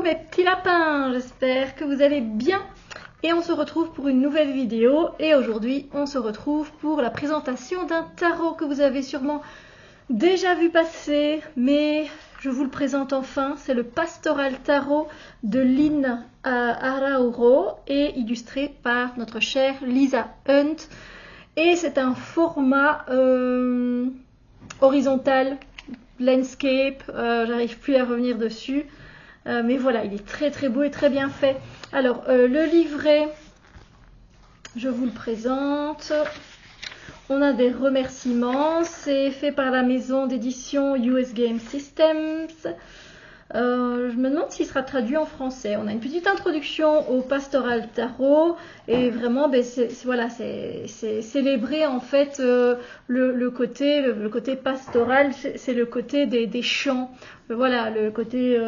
mes petits lapins, j'espère que vous allez bien et on se retrouve pour une nouvelle vidéo et aujourd'hui on se retrouve pour la présentation d'un tarot que vous avez sûrement déjà vu passer mais je vous le présente enfin, c'est le Pastoral Tarot de Lynn Arauro et illustré par notre chère Lisa Hunt et c'est un format horizontal, landscape, j'arrive plus à revenir dessus. Mais voilà, il est très très beau et très bien fait. Alors, le livret, je vous le présente. On a des remerciements. C'est fait par la maison d'édition US Game Systems. Je me demande s'il sera traduit en français. On a une petite introduction au Pastoral Tarot et vraiment, ben, voilà, c'est célébrer en fait le côté pastoral, c'est le côté des chants, voilà, le côté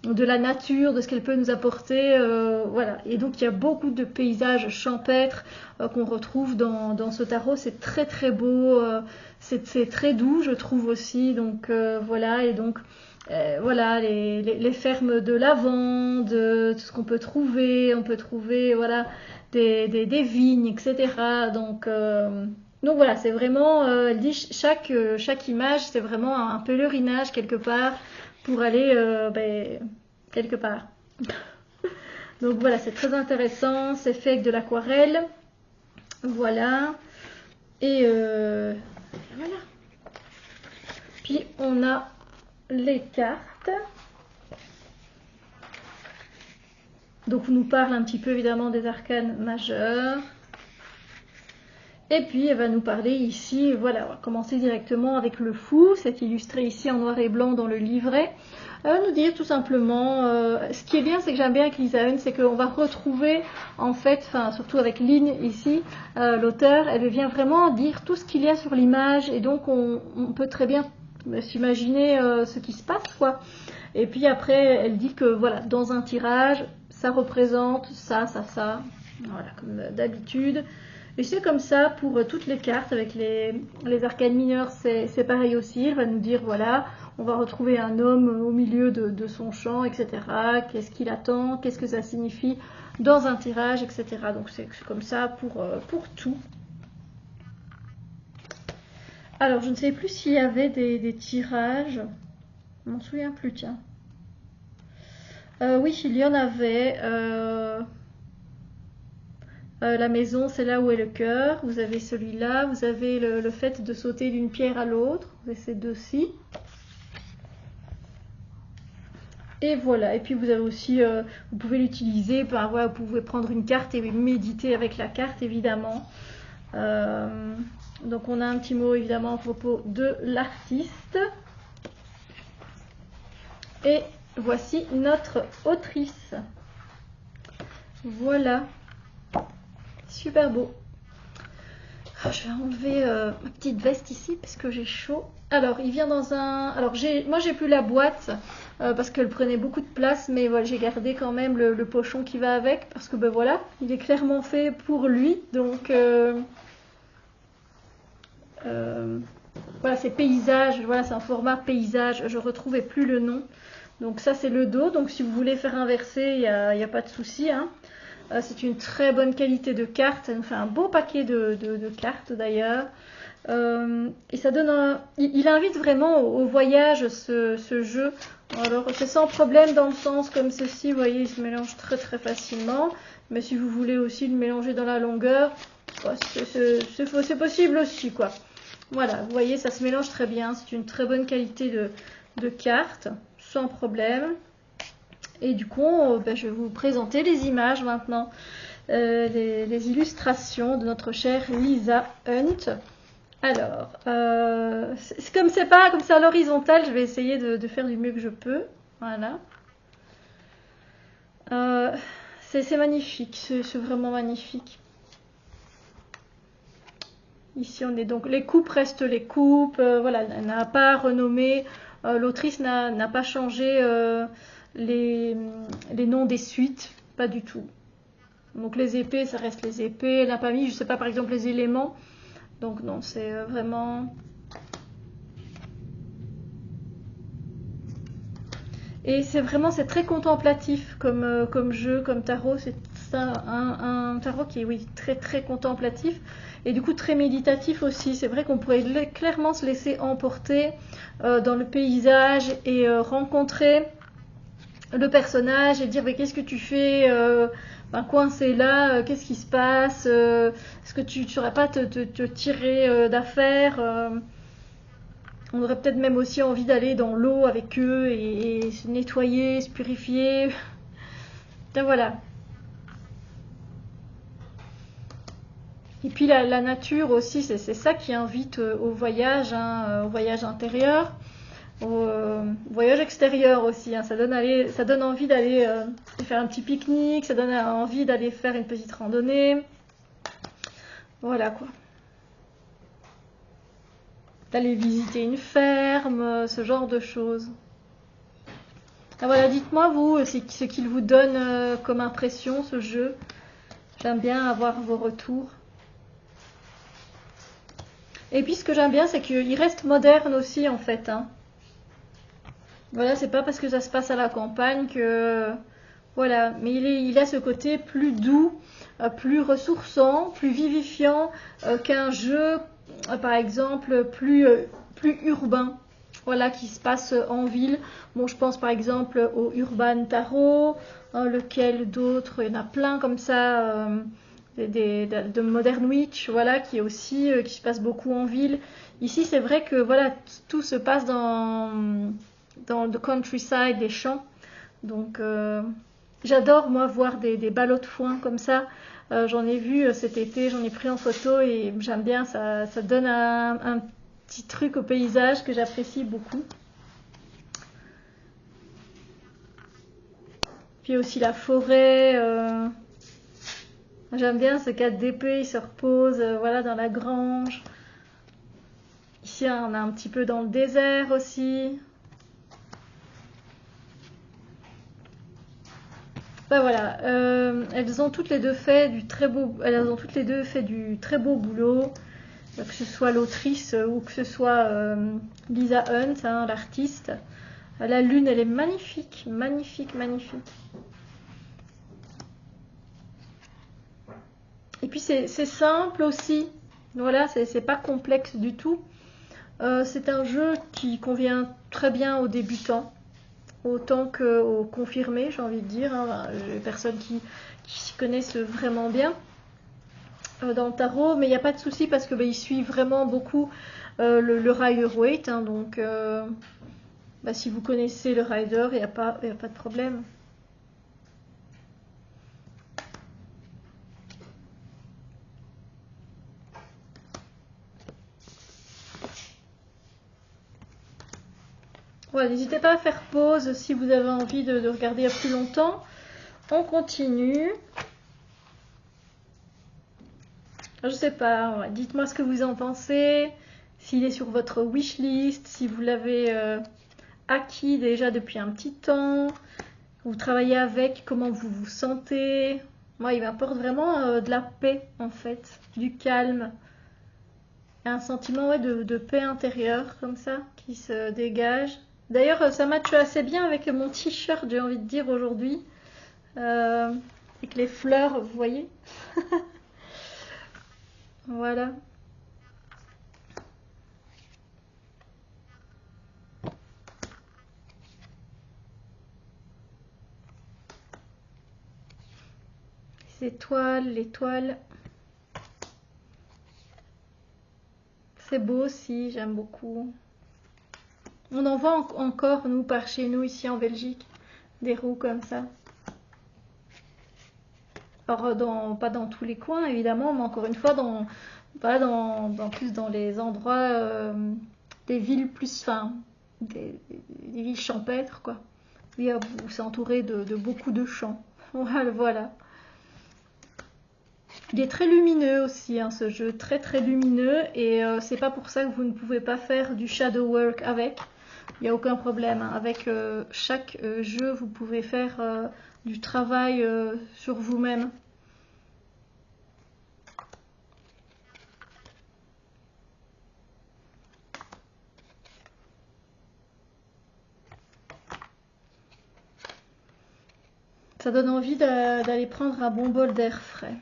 de la nature, de ce qu'elle peut nous apporter, voilà. Et donc il y a beaucoup de paysages champêtres qu'on retrouve dans ce tarot. C'est très très beau, c'est très doux, je trouve aussi. Donc voilà, et donc voilà, les fermes de lavande, tout ce qu'on peut trouver, on peut trouver voilà, des vignes, etc. Donc voilà, c'est vraiment, elle dit chaque image, c'est vraiment un pèlerinage quelque part pour aller quelque part. Donc voilà, c'est très intéressant, c'est fait avec de l'aquarelle. Voilà. Et voilà. Puis on a les cartes. Donc on nous parle un petit peu évidemment des arcanes majeurs. Et puis elle va nous parler ici, voilà, on va commencer directement avec le fou, c'est illustré ici en noir et blanc dans le livret. Elle va nous dire tout simplement, ce qui est bien, c'est que j'aime bien avec Lisa Hunt, c'est qu'on va retrouver en fait, enfin surtout avec Lynn ici, l'auteur, elle vient vraiment dire tout ce qu'il y a sur l'image et donc on peut très bien s'imaginer ce qui se passe quoi. Et puis après elle dit que voilà, dans un tirage, ça représente ça, voilà comme d'habitude. Et c'est comme ça pour toutes les cartes, avec les arcanes mineures, c'est pareil aussi. Elle va nous dire, voilà, on va retrouver un homme au milieu de son champ, etc. Qu'est-ce qu'il attend, qu'est-ce que ça signifie dans un tirage, etc. Donc c'est comme ça pour tout. Alors, je ne sais plus s'il y avait des tirages. Je m'en souviens plus, tiens. Oui, il y en avait. La maison, c'est là où est le cœur. Vous avez celui-là. Vous avez le fait de sauter d'une pierre à l'autre. Vous avez ces deux-ci. Et voilà. Et puis vous avez aussi, vous pouvez l'utiliser. Ben, voilà, vous pouvez prendre une carte et méditer avec la carte, évidemment. Donc on a un petit mot, évidemment, à propos de l'artiste. Et voici notre autrice. Voilà. Super beau. Je vais enlever ma petite veste ici parce que j'ai chaud. Alors, il vient dans un... Alors, moi, j'ai plus la boîte parce qu'elle prenait beaucoup de place, mais voilà, j'ai gardé quand même le pochon qui va avec parce que, ben voilà, il est clairement fait pour lui. Donc, voilà, c'est paysage. Voilà, c'est un format paysage. Je retrouvais plus le nom. Donc, ça, c'est le dos. Donc, si vous voulez faire inverser, il n'y a pas de souci, hein. C'est une très bonne qualité de cartes, ça nous fait un beau paquet de cartes d'ailleurs. Et ça donne il invite vraiment au voyage ce jeu. Alors c'est sans problème dans le sens comme ceci, vous voyez, il se mélange très très facilement. Mais si vous voulez aussi le mélanger dans la longueur, c'est possible aussi quoi. Voilà, vous voyez, ça se mélange très bien, c'est une très bonne qualité de cartes, sans problème. Et du coup, je vais vous présenter les images maintenant, les illustrations de notre chère Lisa Hunt. Alors, comme c'est pas comme ça à l'horizontale, je vais essayer de faire du mieux que je peux. Voilà. C'est magnifique, c'est vraiment magnifique. Ici, on est donc les coupes restent les coupes. Voilà, elle n'a pas renommé. L'autrice n'a pas changé. Les noms des suites, pas du tout. Donc les épées, ça reste les épées. Elle n'a pas mis, je sais pas, par exemple les éléments. Donc non, c'est vraiment... Et c'est très contemplatif comme jeu, comme tarot. C'est un tarot qui est oui, très très contemplatif et du coup très méditatif aussi. C'est vrai qu'on pourrait clairement se laisser emporter dans le paysage et rencontrer le personnage et dire mais qu'est-ce que tu fais coincé là, qu'est-ce qui se passe, est-ce que tu ne saurais pas te tirer d'affaire on aurait peut-être même aussi envie d'aller dans l'eau avec eux et se nettoyer, se purifier. Donc voilà. Et puis la nature aussi, c'est ça qui invite au voyage, au voyage intérieur, au voyage extérieur aussi. Hein. Ça donne envie d'aller faire un petit pique-nique, ça donne envie d'aller faire une petite randonnée. Voilà quoi. D'aller visiter une ferme, ce genre de choses. Ah, voilà, dites-moi vous, ce qu'il vous donne comme impression ce jeu. J'aime bien avoir vos retours. Et puis ce que j'aime bien, c'est qu'il reste moderne aussi en fait. Hein. Voilà, c'est pas parce que ça se passe à la campagne que voilà, mais il a ce côté plus doux, plus ressourçant, plus vivifiant qu'un jeu, par exemple, plus urbain. Voilà, qui se passe en ville. Bon, je pense par exemple au Urban Tarot, lequel d'autres, il y en a plein comme ça, de Modern Witch, voilà, qui est aussi, qui se passe beaucoup en ville. Ici, c'est vrai que voilà, tout se passe dans le countryside, les champs. Donc, j'adore moi voir des ballots de foin comme ça. J'en ai vu cet été, j'en ai pris en photo et j'aime bien, ça donne un petit truc au paysage que j'apprécie beaucoup. Puis aussi la forêt. J'aime bien ce 4 d'épée, il se repose voilà, dans la grange. Ici, on a un petit peu dans le désert aussi. Ben voilà, elles ont toutes les deux fait du très beau, elles ont toutes les deux fait du très beau boulot, que ce soit l'autrice ou que ce soit Lisa Hunt, hein, l'artiste. La lune, elle est magnifique, magnifique, magnifique. Et puis c'est simple aussi, voilà, c'est pas complexe du tout. C'est un jeu qui convient très bien aux débutants, autant qu'aux confirmés, j'ai envie de dire, hein, les personnes qui s'y connaissent vraiment bien dans le tarot, mais il n'y a pas de souci parce que il suit vraiment beaucoup le Rider-Waite, hein, donc si vous connaissez le Rider, il n'y a pas de problème. Voilà, n'hésitez pas à faire pause si vous avez envie de regarder à plus longtemps. On continue. Je sais pas, dites-moi ce que vous en pensez, s'il est sur votre wishlist, si vous l'avez acquis déjà depuis un petit temps, vous travaillez avec, comment vous vous sentez. Moi, il m'apporte vraiment de la paix en fait, du calme, un sentiment de paix intérieure comme ça qui se dégage. D'ailleurs, ça matche assez bien avec mon t-shirt, j'ai envie de dire aujourd'hui, avec les fleurs, vous voyez. Voilà. Les étoiles. C'est beau aussi, j'aime beaucoup. On en voit encore, nous, par chez nous, ici en Belgique, des roues comme ça. Alors, pas dans tous les coins, évidemment, mais encore une fois, plus dans les endroits, des villes plus, enfin, des villes champêtres, quoi. Où c'est entouré de beaucoup de champs. Voilà. Il est très lumineux aussi, hein, ce jeu, très très lumineux, et c'est pas pour ça que vous ne pouvez pas faire du shadow work avec. Il n'y a aucun problème. Hein. Avec chaque jeu, vous pouvez faire du travail sur vous-même. Ça donne envie d'aller prendre un bon bol d'air frais.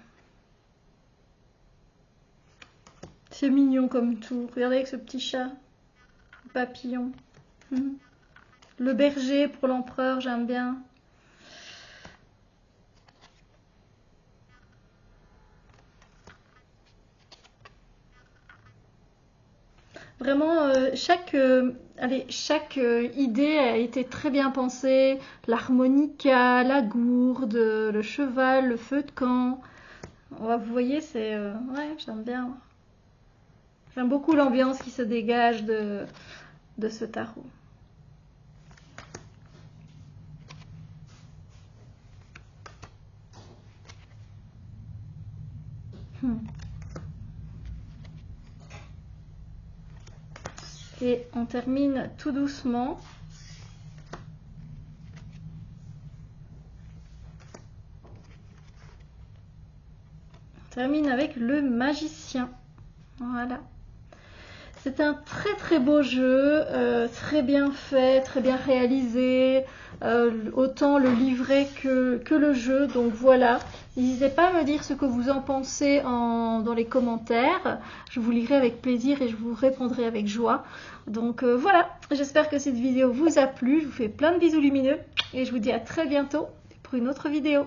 C'est mignon comme tout. Regardez avec ce petit chat. Papillon. Le berger pour l'empereur, j'aime bien. Vraiment, chaque idée a été très bien pensée. L'harmonica, la gourde, le cheval, le feu de camp. Vous voyez, c'est... ouais, j'aime bien. J'aime beaucoup l'ambiance qui se dégage de ce tarot. Et on termine tout doucement. On termine avec le magicien. Voilà. C'est un très très beau jeu, très bien fait, très bien réalisé, autant le livret que le jeu. Donc voilà, n'hésitez pas à me dire ce que vous en pensez dans les commentaires. Je vous lirai avec plaisir et je vous répondrai avec joie. Donc voilà, j'espère que cette vidéo vous a plu. Je vous fais plein de bisous lumineux et je vous dis à très bientôt pour une autre vidéo.